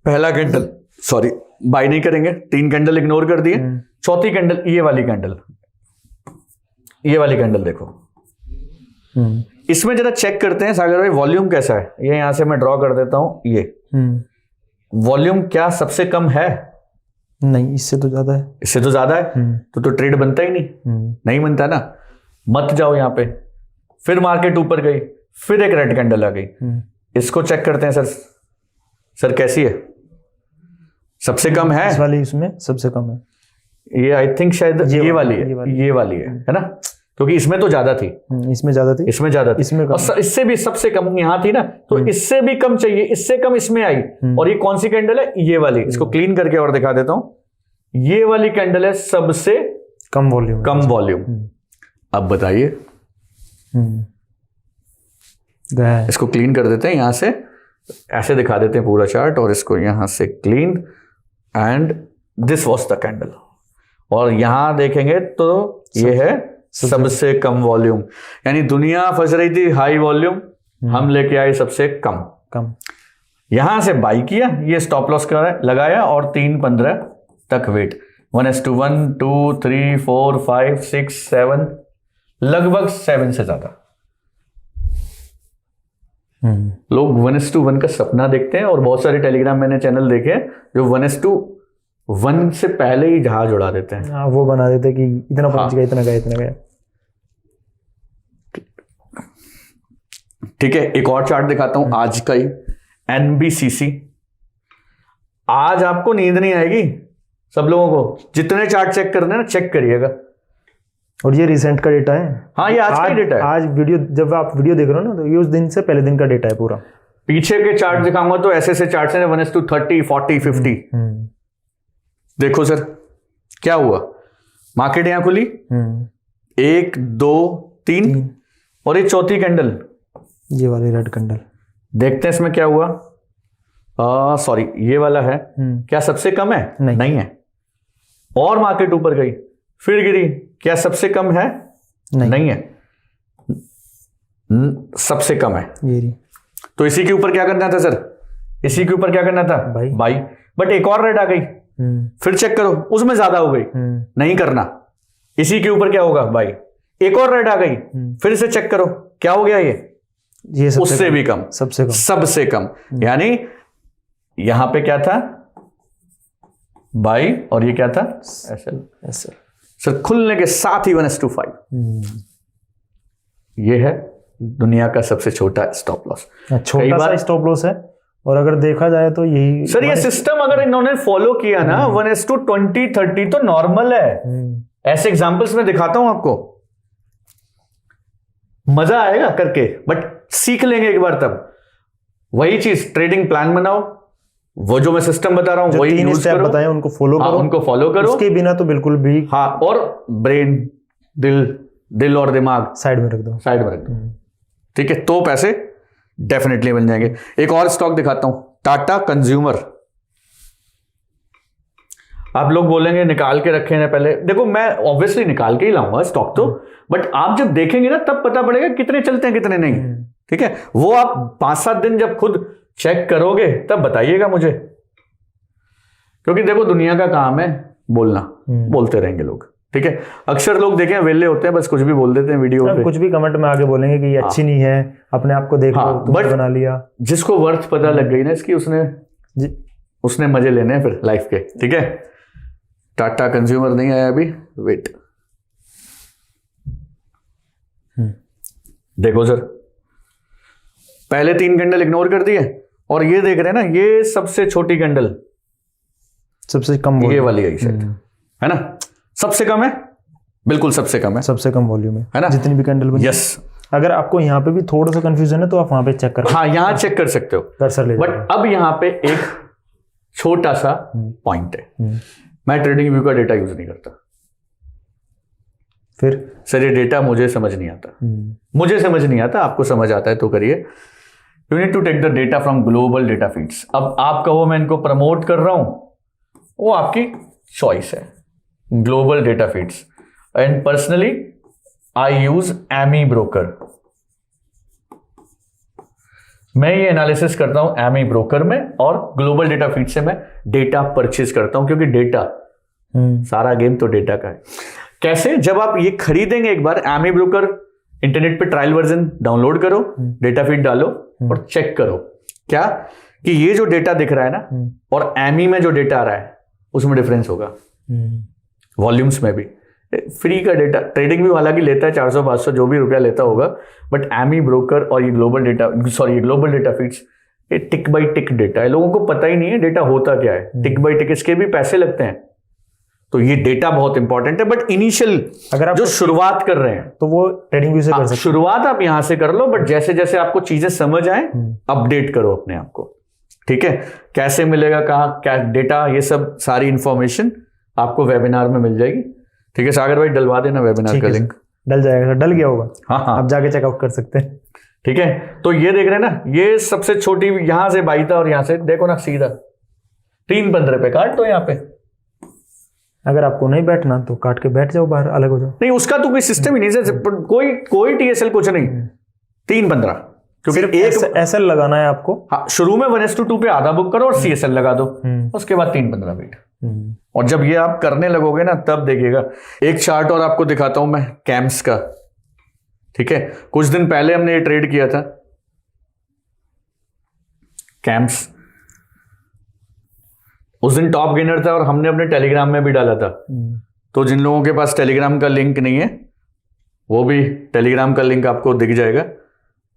पहला कैंडल, सॉरी बाय नहीं करेंगे, 3 कैंडल इग्नोर कर दिए। चौथी कैंडल, ये वाली कैंडल देखो। इसमें जरा चेक करते हैं सागर भाई, वॉल्यूम कैसा है। ये यहां से मैं ड्रॉ कर देता हूं। ये वॉल्यूम क्या सबसे कम है? नहीं, इससे तो ज्यादा है। इससे तो ज्यादा है, तो ट्रेड बनता ही नहीं बनता ना। मत जाओ यहां पे। फिर मार्केट ऊपर गई, फिर एक रेड कैंडल आ गई। इसको चेक करते हैं सर कैसी है? सबसे कम है इस वाली, इसमें सबसे कम है। ये आई थिंक शायद ये वाली है ना, क्योंकि इसमें तो ज्यादा थी, इसमें ज्यादा थी, इसमें कम। और इससे भी सबसे कम यहां थी ना, तो इससे भी कम चाहिए, इससे कम इसमें आई। और ये कौन सी कैंडल है? ये वाली। इसको क्लीन करके और दिखा देता हूं। ये वाली कैंडल है सबसे कम वॉल्यूम। अब बताइए, इसको क्लीन कर देते हैं यहां से, ऐसे दिखा देते हैं पूरा चार्ट, और इसको यहां से clean, and this was the candle. और यहां देखेंगे तो ये है सबसे कम वॉल्यूम, यानी दुनिया फंस रही थी हाई वॉल्यूम, हम लेके आए सबसे कम। यहां से बाई किया, ये स्टॉप लॉस लगाया, और 3:15 तक वेट। 1:1, 2, 3, 4, 5, 6, 7, लगभग 7 से ज्यादा। लोग 1:1 का सपना देखते हैं, और बहुत सारे टेलीग्राम मैंने चैनल देखे जो 1:1 से पहले ही जहाज उड़ा देते हैं। वो बना देते कि इतना पहुंच गया, इतना गया। ठीक है, एक और चार्ट दिखाता हूं आज का ही, NBCC। आज आपको नींद नहीं आएगी, सब लोगों को जितने चार्ट चेक करने ना, चेक करिएगा। और ये रिसेंट का डेटा है। हाँ, ये आज का डेटा है। आज जब आप वीडियो देख रहे हो ना, तो ये उस दिन से पहले दिन का डेटा है पूरा। पीछे के चार्ट दिखाऊंगा तो ऐसे चार्ट है 1:30, 40, 50। देखो सर क्या हुआ, मार्केट यहां खुली, 1, 2, 3, और ये चौथी कैंडल, ये वाली रेड कैंडल। देखते हैं इसमें क्या हुआ। सॉरी, ये वाला है, क्या सबसे कम है? नहीं है। और मार्केट ऊपर गई, फिर गिरी, क्या सबसे कम है? नहीं है, सबसे कम है ये। तो इसी के ऊपर क्या करना था सर? इसी के ऊपर क्या करना था? बाई। बट एक और रेड आ गई, फिर चेक करो उसमें ज्यादा हो गई, नहीं करना। इसी के ऊपर क्या होगा भाई, एक और रेड आ गई, फिर से चेक करो क्या हो गया, ये उससे भी कम, सबसे कम। यानी यहां पे क्या था, बाई, और ये क्या था, एसएल। सर खुलने के साथ ही 1:5। ये है दुनिया का सबसे छोटा स्टॉप लॉस। छोटा सा स्टॉप लॉस है, और अगर देखा जाए तो यही सर ये सिस्टम अगर इन्होंने फॉलो किया ना 1:20-30 तो नॉर्मल है। ऐसे एग्जांपल्स में दिखाता हूं आपको, मजा आएगा करके, बट सीख लेंगे एक बार तब। वही चीज ट्रेडिंग प्लान बनाओ, वो जो मैं सिस्टम बता रहा हूं वही यूज करो, बताएं उनको फॉलो करो, उनको फॉलो करो, उसके बिना तो बिल्कुल भी। हाँ, और ब्रेन, दिल और दिमाग साइड में रख दो, ठीक है, तो पैसे डेफिनेटली मिल जाएंगे। एक और स्टॉक दिखाता हूं, टाटा कंज्यूमर। आप लोग बोलेंगे निकाल के रखे ना, पहले देखो मैं ऑब्वियसली निकाल के ही लाऊंगा स्टॉक तो, बट आप जब देखेंगे ना तब पता पड़ेगा कितने चलते हैं कितने नहीं, ठीक है। वो आप 5-7 दिन जब खुद चेक करोगे तब बताइएगा मुझे, क्योंकि देखो दुनिया का काम है बोलना, बोलते रहेंगे लोग, ठीक है। अक्सर लोग देखें वेले होते हैं, बस कुछ भी बोल देते हैं वीडियो पे, कुछ भी कमेंट में आगे बोलेंगे कि ये अच्छी नहीं है, अपने आप को देख लो, तुमने बना लिया। जिसको वर्थ पता लग गई ना इसकी, उसने मजे लेने हैं फिर लाइफ के, ठीक है। टाटा कंज्यूमर नहीं आया अभी, वेट, देखो सर पहले 3 कैंडल इग्नोर कर दिए, और ये देख रहे हैं ना, ये सबसे छोटी कैंडल, सबसे कम, ये वाली आई सेट है ना, सबसे कम है, बिल्कुल सबसे कम है, सबसे कम वॉल्यूम है ना, जितनी भी कैंडल बनी। यस, अगर आपको यहाँ पे भी थोड़ा सा कंफ्यूजन है तो आप वहां पे चेक कर, हाँ यहाँ चेक कर सकते हो, बट अब यहाँ पे एक छोटा सा पॉइंट है, मैं ट्रेडिंग व्यू का डेटा यूज नहीं करता। फिर सर ये डेटा मुझे समझ नहीं आता, मुझे समझ नहीं आता, आपको समझ आता है तो करिए। You need to take the data from global data feeds. अब आप कहो मैं इनको प्रमोट कर रहा हूं, वो आपकी चॉइस है, global data feeds. And personally I use AmiBroker, मैं ये एनालिसिस करता हूं एमी ब्रोकर में, और ग्लोबल डेटा फीड से मैं डेटा परचेज करता हूं, क्योंकि डेटा, सारा गेम तो डेटा का है। कैसे, जब आप ये खरीदेंगे एक बार एमी ब्रोकर, इंटरनेट पे ट्रायल वर्जन डाउनलोड करो, डेटा फीड डालो और चेक करो क्या कि ये जो डेटा दिख रहा है ना और एमी में जो डेटा आ रहा है उसमें डिफरेंस होगा, वॉल्यूम्स में भी। फ्री का डेटा ट्रेडिंग भी हालांकि लेता है 400-500 जो भी रुपया लेता होगा, बट एमी ब्रोकर और ये ग्लोबल डेटा फीड्स, ये टिक बाई टिक डेटा है, लोगों को पता ही नहीं है डेटा होता क्या है, टिक बाई टिक, इसके भी पैसे लगते हैं, तो ये डेटा बहुत इंपॉर्टेंट है। बट इनिशियल अगर आप जो शुरुआत कर रहे हैं तो वो ट्रेडिंग व्यू से कर सकते हैं, शुरुआत आप यहां से कर लो, बट जैसे जैसे आपको चीजें समझ आए अपडेट करो अपने आप को, ठीक है। कैसे मिलेगा, कहाँ क्या डेटा, ये सब सारी इंफॉर्मेशन आपको वेबिनार में मिल जाएगी, ठीक है। सागर भाई डलवा देना वेबिनार का लिंक, डल जाएगा, डल गया होगा, हाँ, आप जाके चेकआउट कर सकते हैं, ठीक है। तो ये देख रहे हैं ना, ये सबसे छोटी, यहां से 22 था और यहां से देखो ना सीधा 3.15 पे काट दो यहाँ पे। अगर आपको नहीं बैठना तो काट के बैठ जाओ, बाहर अलग हो जाओ। नहीं, उसका तो कोई सिस्टम ही नहीं, कोई टीएसएल कुछ नहीं, 3.15, क्योंकि एक एसएल लगाना है आपको। हाँ, शुरू में 1:2 पे आधा बुक करो और सीएसएल लगा दो, उसके बाद 3.15 वेट। और जब ये आप करने लगोगे ना तब देखिएगा। एक चार्ट और आपको दिखाता हूं मैं कैम्स का, ठीक है। कुछ दिन पहले हमने ये ट्रेड किया था कैम्स, उस दिन टॉप गेनर था और हमने अपने टेलीग्राम में भी डाला था। तो जिन लोगों के पास टेलीग्राम का लिंक नहीं है वो भी टेलीग्राम का लिंक आपको दिख जाएगा,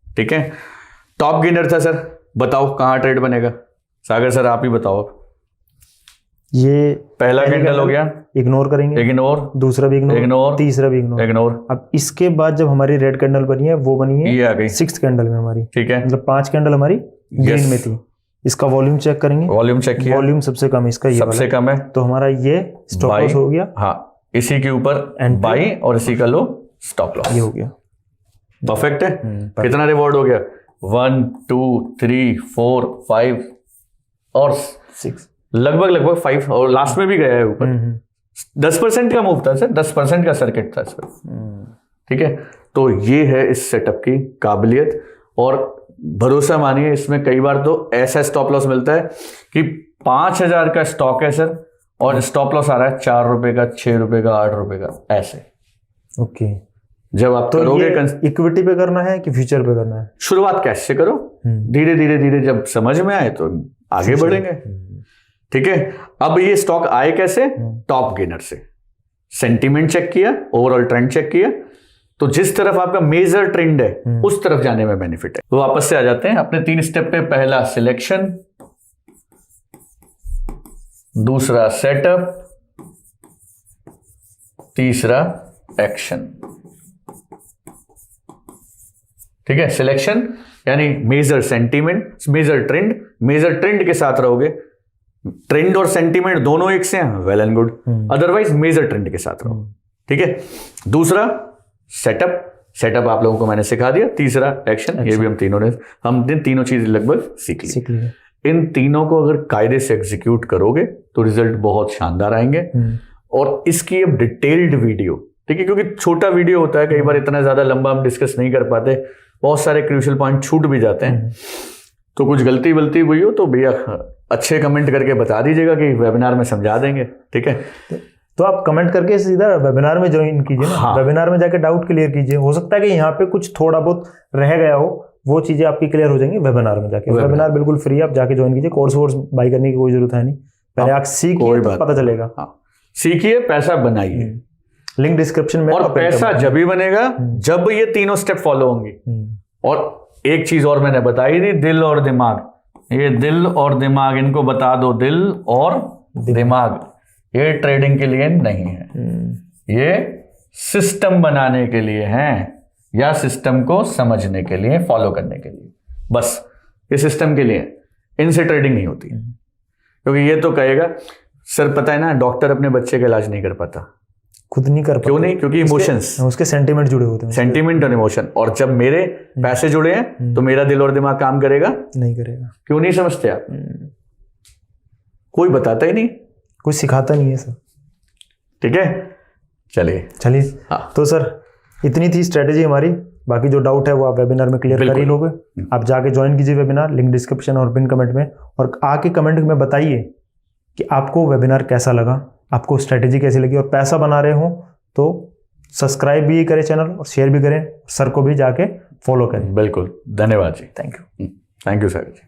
ठीक है। टॉप गेनर था सर, बताओ कहां ट्रेड बनेगा, सागर सर आप ही बताओ। ये पहला कैंडल हो गया, इग्नोर करेंगे, इग्नोर, दूसरा भी इग्नोर, तीसरा भी इग्नोर। अब इसके बाद जब हमारी रेड कैंडल बनी है वो बनी है, ये आ गई 6th कैंडल में हमारी, ठीक है। मतलब 5 कैंडल हमारी ग्रीन में थी। इसका वॉल्यूम चेक करेंगे, वॉल्यूम चेक किया, वॉल्यूम सबसे कम इसका, ये सबसे कम है, तो हमारा ये स्टॉप लॉस हो गया। हाँ, इसी के ऊपर बाई और इसी का लो स्टॉप लॉस, ये हो गया, परफेक्ट है। कितना रिवॉर्ड हो गया, 1 2 3 4 5 और 6, लगभग 5, और लास्ट में भी गया है ऊपर। 10% का मूव था सर, 10% का सर्किट था इसमें, ठीक है। तो ये है इस सेटअप की काबिलियत, और भरोसा मानिए इसमें कई बार तो ऐसा स्टॉप लॉस मिलता है कि 5,000 का स्टॉक है सर और स्टॉप लॉस आ रहा है 4 रुपए का, 6 रुपए का, 8 रुपए का, ऐसे। ओके, जब आप तो करोगे ये इक्विटी पे करना है कि फ्यूचर पे करना है? शुरुआत कैश से करो, धीरे धीरे धीरे जब समझ में आए तो आगे बढ़ेंगे। ठीक है, अब ये स्टॉक आए कैसे? टॉप गेनर से। सेंटीमेंट चेक किया, ओवरऑल ट्रेंड चेक किया, तो जिस तरफ आपका मेजर ट्रेंड है उस तरफ जाने में बेनिफिट है। तो वापस से आ जाते हैं अपने 3 स्टेप पे। पहला सिलेक्शन, दूसरा सेटअप, तीसरा एक्शन। ठीक है, सिलेक्शन यानी मेजर सेंटीमेंट, मेजर ट्रेंड के साथ रहोगे। ट्रेंड और सेंटीमेंट दोनों एक से हैं, well and good, otherwise major trend के साथ रहो। ठीक है, दूसरा सेटअप आप लोगों को मैंने सिखा दिया। तीसरा एक्शन, ये भी हमने तीनों चीज लगभग सीख ली। इन तीनों को अगर कायदे से एग्जीक्यूट करोगे तो रिजल्ट बहुत शानदार आएंगे। और इसकी अब डिटेल्ड वीडियो, ठीक है, क्योंकि छोटा वीडियो होता है, कई बार इतना ज्यादा लंबा हम डिस्कस नहीं कर पाते, बहुत सारे क्रूशियल पॉइंट छूट भी जाते हैं। तो कुछ गलती हुई हो तो भैया अच्छे कमेंट करके बता दीजिएगा कि वेबिनार में समझा देंगे। ठीक है, तो आप कमेंट करके सीधा वेबिनार में ज्वाइन कीजिए ना। हाँ। वेबिनार में जाके डाउट क्लियर कीजिए। हो सकता है कि यहाँ पे कुछ थोड़ा बहुत रह गया हो, वो चीजें आपकी क्लियर हो जाएंगी वेबिनार में जाके। वेबिनार बिल्कुल फ्री है, आप जाके ज्वाइन कीजिए। कोर्स वोर्स बाई करने की कोई जरूरत है नहीं, पहले आप सीखिए तो पता चलेगा। सीखिए, पैसा बनाइए, लिंक डिस्क्रिप्शन में। और पैसा जब भी बनेगा जब ये तीनों स्टेप फॉलो होंगी। और एक चीज और मैंने बताई थी, दिल और दिमाग। ये दिल और दिमाग, इनको बता दो, दिल और दिमाग, ये ट्रेडिंग के लिए नहीं है, ये सिस्टम बनाने के लिए हैं, या सिस्टम को समझने के लिए, फॉलो करने के लिए, बस ये सिस्टम के लिए। इनसे ट्रेडिंग नहीं होती। क्योंकि ये तो कहेगा सर, पता है ना, डॉक्टर अपने बच्चे का इलाज नहीं कर पाता, खुद नहीं कर पाता। क्यों नहीं? क्योंकि इमोशंस, उसके सेंटीमेंट जुड़े होते हैं, सेंटीमेंट और इमोशन। और जब मेरे पैसे जुड़े हैं तो मेरा दिल और दिमाग काम करेगा नहीं करेगा। क्यों नहीं समझते आप? कोई बताता ही नहीं, कोई सिखाता नहीं है सर। ठीक है, चलिए। हाँ। तो सर इतनी थी स्ट्रेटेजी हमारी। बाकी जो डाउट है वो आप वेबिनार में क्लियर कर ही लोगे। आप जाके ज्वाइन कीजिए वेबिनार, लिंक डिस्क्रिप्शन और पिन कमेंट में। और आके कमेंट में बताइए कि आपको वेबिनार कैसा लगा, आपको स्ट्रेटेजी कैसी लगी। और पैसा बना रहे हो तो सब्सक्राइब भी करें चैनल, और शेयर भी करें, सर को भी जाके फॉलो करें। बिल्कुल, धन्यवाद जी। Thank you sir ji.